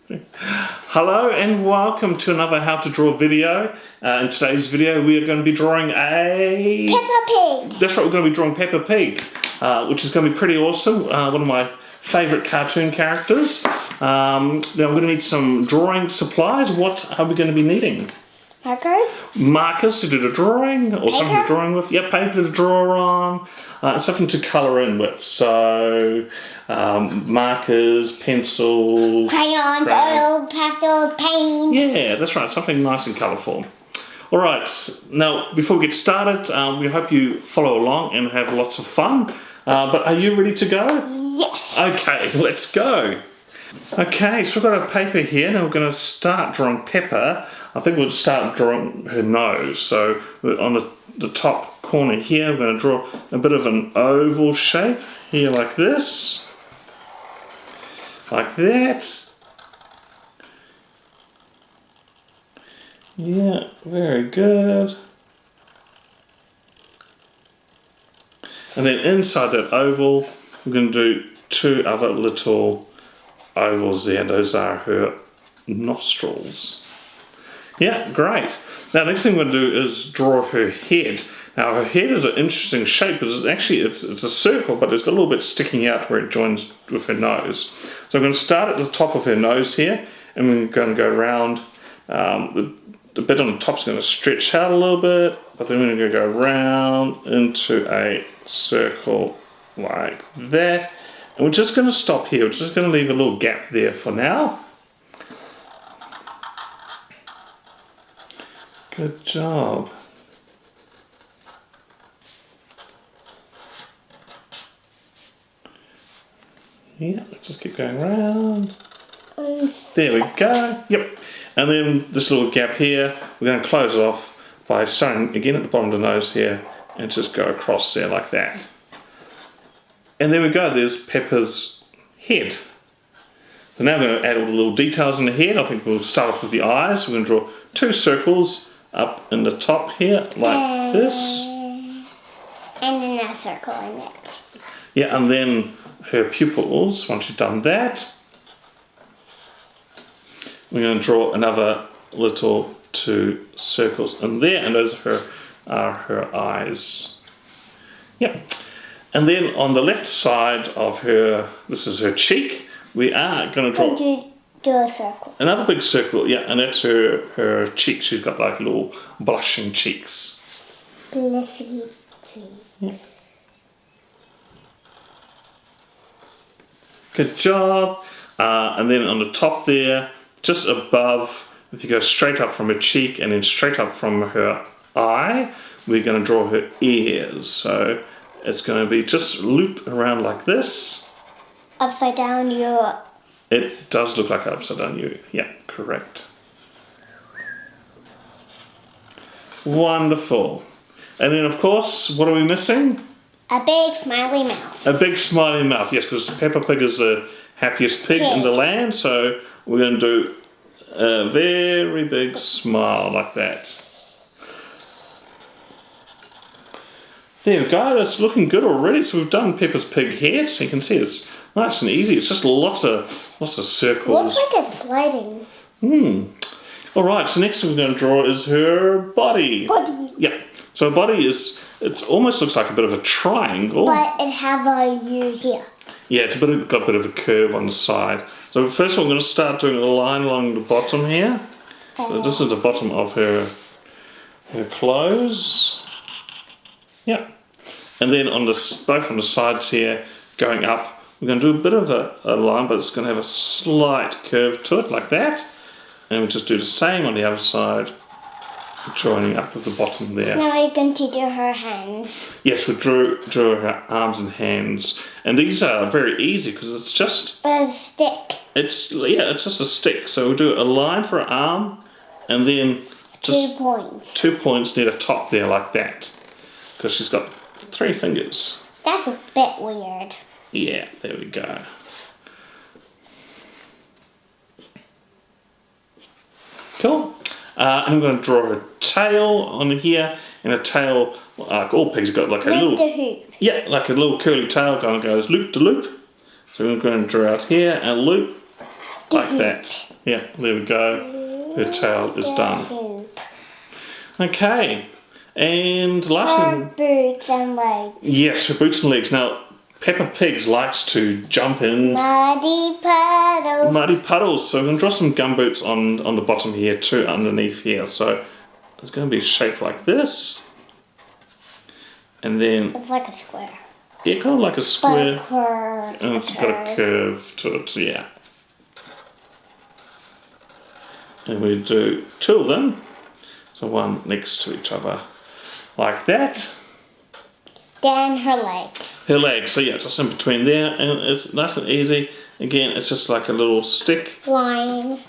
Hello and welcome to another how to draw video. In today's video we are going to be drawing a... Peppa Pig! That's right, we're going to be drawing Peppa Pig, which is going to be pretty awesome. One of my favourite cartoon characters. Now we're going to need some drawing supplies. What are we going to be needing? Markers? Markers to do the drawing, or something to drawing with. Yep, paper to draw on, and something to colour in with. So, markers, pencils, crayons, oil, pastels, paint. Yeah, that's right, something nice and colourful. Alright, now before we get started, we hope you follow along and have lots of fun. But are you ready to go? Yes. Okay, let's go. Okay, so we've got a paper here. Now we're going to start drawing Peppa. I think we'll start drawing her nose. So on the top corner here, we're going to draw a bit of an oval shape here like this. Like that. Yeah, very good. And then inside that oval, we're going to do two other little ovals there. Those are her nostrils. Yeah, great. Now, next thing we're going to do is draw her head. Now, her head is an interesting shape because it's a circle, but it's got a little bit sticking out where it joins with her nose. So I'm going to start at the top of her nose here, and we're going to go around. The bit on the top is going to stretch out a little bit, but then we're going to go round into a circle like that. And we're just going to stop here. We're just going to leave a little gap there for now. Good job. Yeah, let's just keep going around. There we go. Yep. And then this little gap here, we're going to close it off by sewing again at the bottom of the nose here and just go across there like that. And there we go, there's Peppa's head. So now we're going to add all the little details in the head. I think we'll start off with the eyes. We're going to draw two circles up in the top here like this. And then a circle in it. Yeah, and then her pupils, once you've done that, we're going to draw another little two circles in there, and those are her eyes. Yep. And then on the left side of her, this is her cheek, we are going to draw do a circle. Another big circle, yeah, and that's her cheek. She's got like little blushing cheeks. Blushing cheeks. Yeah. Good job. And then on the top there, just above, if you go straight up from her cheek and then straight up from her eye, we're going to draw her ears. So it's going to be just loop around like this. Upside down U. It does look like an upside down U. Yeah, correct. Wonderful. And then of course, what are we missing? A big smiley mouth. A big smiley mouth, yes, because Peppa Pig is the happiest pig in the land, so we're going to do a very big smile like that. There we go, that's looking good already. So we've done Peppa's pig head, so you can see it's nice and easy. It's just lots of circles. Looks like it's sliding. Alright, so next thing we're going to draw is her body. Body. Yeah, so her body it almost looks like a bit of a triangle. But it has a U here. Yeah, it's got a bit of a curve on the side. So first of all, I'm going to start doing a line along the bottom here. So this is the bottom of her clothes. Yeah. And then on both on the sides here, going up, we're going to do a bit of a line, but it's going to have a slight curve to it, like that. And we'll just do the same on the other side, joining up at the bottom there. Now we're going to do her hands. Yes, we drew her arms and hands. And these are very easy because it's just a stick. It's just a stick. So we'll do a line for her arm and then just 2 points. 2 points near the top there like that. Because she's got 3 fingers. That's a bit weird. Yeah, there we go. Cool. And I'm going to draw her tail on here, and a tail, like all pigs, got like a little, hoop. Yeah, like a little curly tail, kind of goes loop to loop. So we're going to draw out here and loop, like that. Yeah, there we go. Her tail is done. Okay, and last Her thing. boots and legs. Yes, her boots and legs. Now, Peppa Pig likes to jump in Muddy puddles. muddy puddles. So I'm going to draw some gum boots on the bottom here too, underneath here. So it's going to be shaped like this. And then, It's like a square. yeah, kind of like a square. But curved. And it's got a curve to it, yeah. And we do two of them. So one next to each other, like that. Then her legs. Her legs, so yeah, just in between there, and it's nice and easy. Again, it's just like a little stick. Line.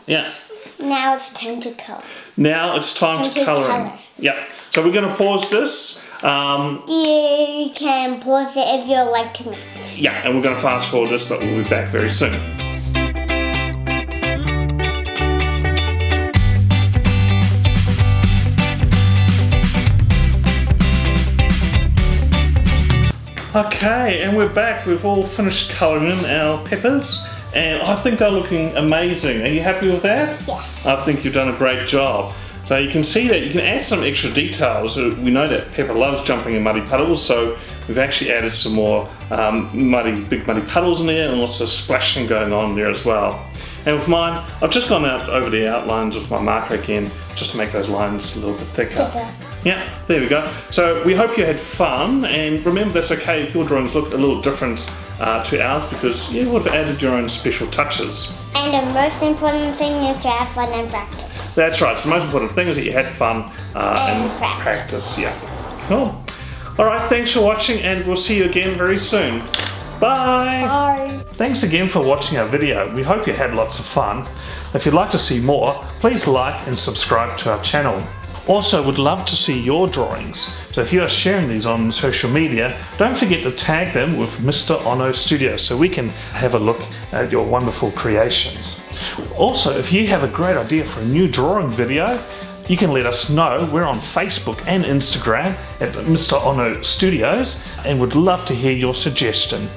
Yeah. Now it's time to color. Now it's time to colour in. Yeah. So we're going to pause this. You can pause it if you like to mix. Yeah, and we're going to fast forward this, but we'll be back very soon. Okay, and we're back. We've all finished colouring in our peppers, and I think they're looking amazing. Are you happy with that? Yes. I think you've done a great job. So you can see that you can add some extra details. We know that Peppa loves jumping in muddy puddles, so we've actually added some more big muddy puddles in there, and lots of splashing going on there as well. And with mine, I've just gone out over the outlines with my marker again, just to make those lines a little bit thicker. Yeah, there we go. So we hope you had fun, and remember that's okay if your drawings look a little different to ours, because you would have added your own special touches. And the most important thing is to have fun and practice. That's right, so the most important thing is that you had fun and practice. Yeah, cool. Alright, thanks for watching, and we'll see you again very soon. Bye! Bye! Thanks again for watching our video. We hope you had lots of fun. If you'd like to see more, please like and subscribe to our channel. Also, would love to see your drawings. So if you are sharing these on social media, don't forget to tag them with Mr. Onno Studio so we can have a look at your wonderful creations. Also, if you have a great idea for a new drawing video, you can let us know. We're on Facebook and Instagram at Mr. Onno Studios, and would love to hear your suggestion.